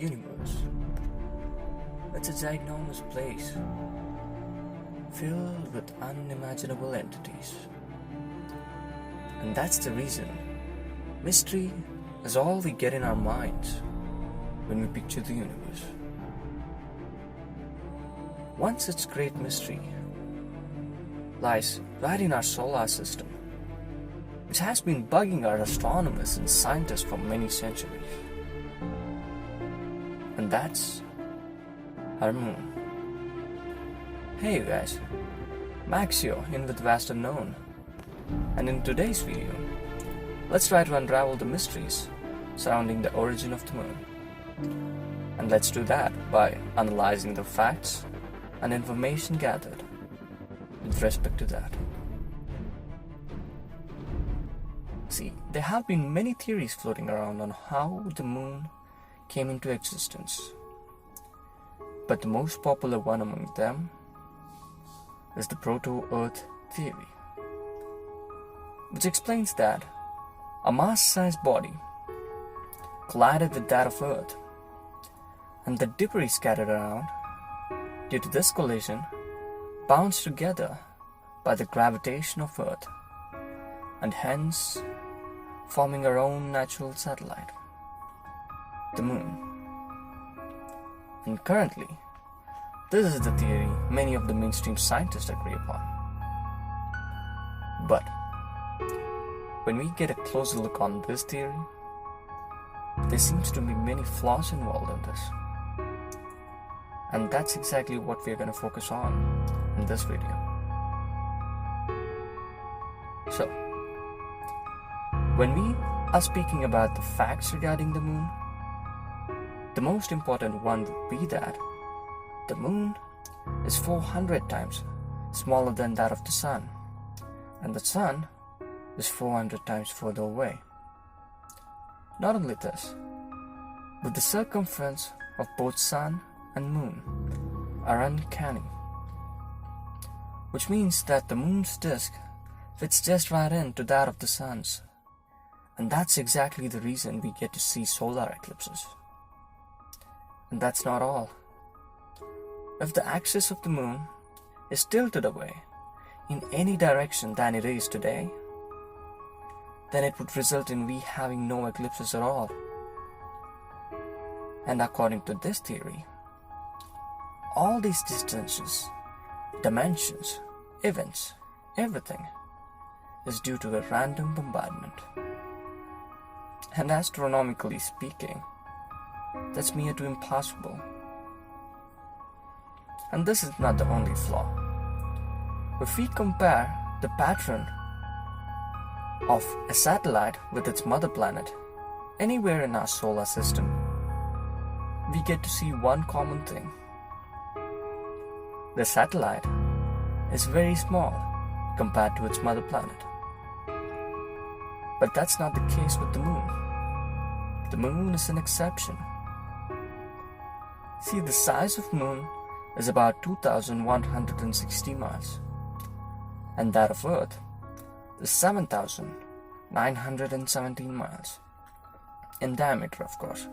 universe. It's a ginormous place filled with unimaginable entities. And that's the reason mystery is all we get in our minds when we picture the universe. One such great mystery lies right in our solar system, which has been bugging our astronomers and scientists for many centuries. And that's our moon. Hey you guys, Max here in with Vast Unknown, and in today's video, let's try to unravel the mysteries surrounding the origin of the moon. And let's do that by analyzing the facts and information gathered with respect to that. See, there have been many theories floating around on how the moon came into existence. But the most popular one among them is the proto-Earth theory, which explains that a Mars-sized body collided with that of Earth, and the debris scattered around due to this collision bounced together by the gravitation of Earth, and hence forming our own natural satellite, the moon. And currently, this is the theory many of the mainstream scientists agree upon. But when we get a closer look on this theory, there seems to be many flaws involved in this. And that's exactly what we're going to focus on in this video. So, when we are speaking about the facts regarding the moon, the most important one would be that the moon is 400 times smaller than that of the sun, and the sun is 400 times further away. Not only this, but the circumference of both sun and moon are uncanny, which means that the moon's disk fits just right into that of the sun's, and that's exactly the reason we get to see solar eclipses. And that's not all. If the axis of the moon is tilted away in any direction than it is today, then it would result in we having no eclipses at all. And according to this theory, all these distances, dimensions, events, everything is due to a random bombardment. And astronomically speaking, that's near to impossible. And this is not the only flaw. If we compare the pattern of a satellite with its mother planet anywhere in our solar system, we get to see one common thing. The satellite is very small compared to its mother planet. But that's not the case with the moon. The moon is an exception. See, the size of moon is about 2,160 miles, and that of Earth is 7,917 miles, in diameter of course.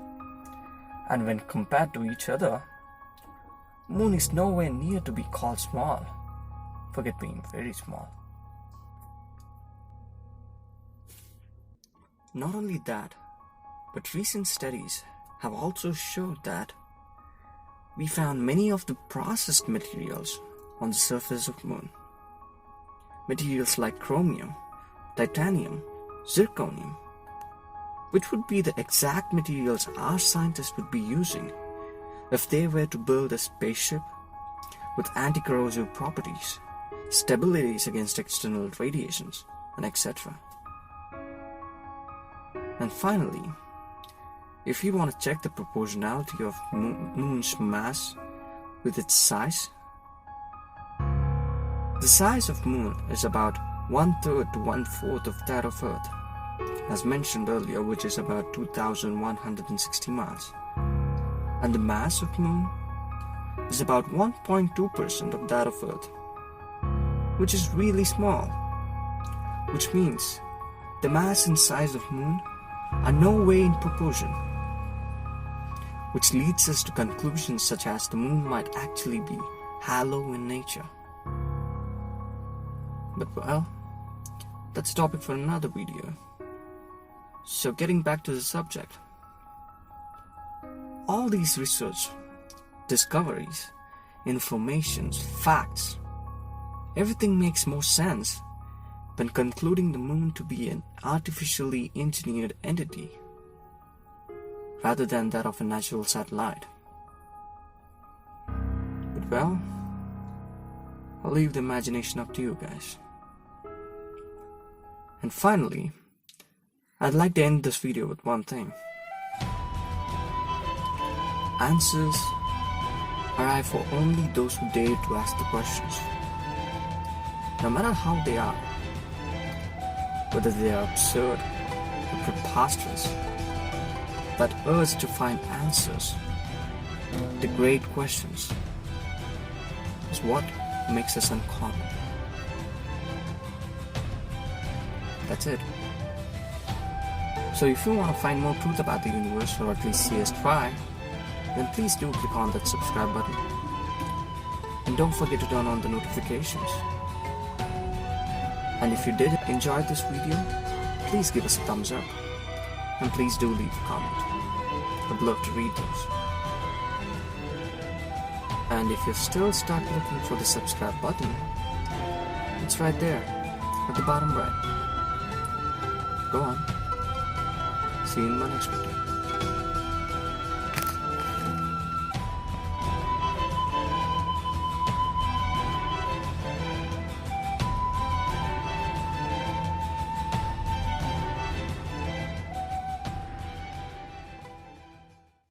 And when compared to each other, moon is nowhere near to be called small, forget being very small. Not only that, but recent studies have also showed that we found many of the processed materials on the surface of moon. Materials like chromium, titanium, zirconium, which would be the exact materials our scientists would be using if they were to build a spaceship with anti-corrosive properties, stabilities against external radiations, and etc. And finally, if you want to check the proportionality of moon's mass with its size, the size of moon is about 1/3 to 1/4 of that of Earth, as mentioned earlier, which is about 2,160 miles. And the mass of moon is about 1.2% of that of Earth, which is really small, which means the mass and size of moon are no way in proportion. which leads us to conclusions such as the moon might actually be hollow in nature. But well, that's a topic for another video. So getting back to the subject, all these research, discoveries, informations, facts, everything makes more sense than concluding the moon to be an artificially engineered entity rather than that of a natural satellite. But well, I'll leave the imagination up to you guys. And finally, I'd like to end this video with one thing. Answers arrive for only those who dare to ask the questions. No matter how they are, whether they are absurd or preposterous, that urge to find answers, the great questions, is what makes us uncommon. That's it. So if you want to find more truth about the universe, or at least see us try, then please do click on that subscribe button. And don't forget to turn on the notifications. And if you did enjoy this video, please give us a thumbs up. And please do leave a comment. I'd love to read those. And if you're still stuck looking for the subscribe button, it's right there at the bottom right. Go on. See you in my next video.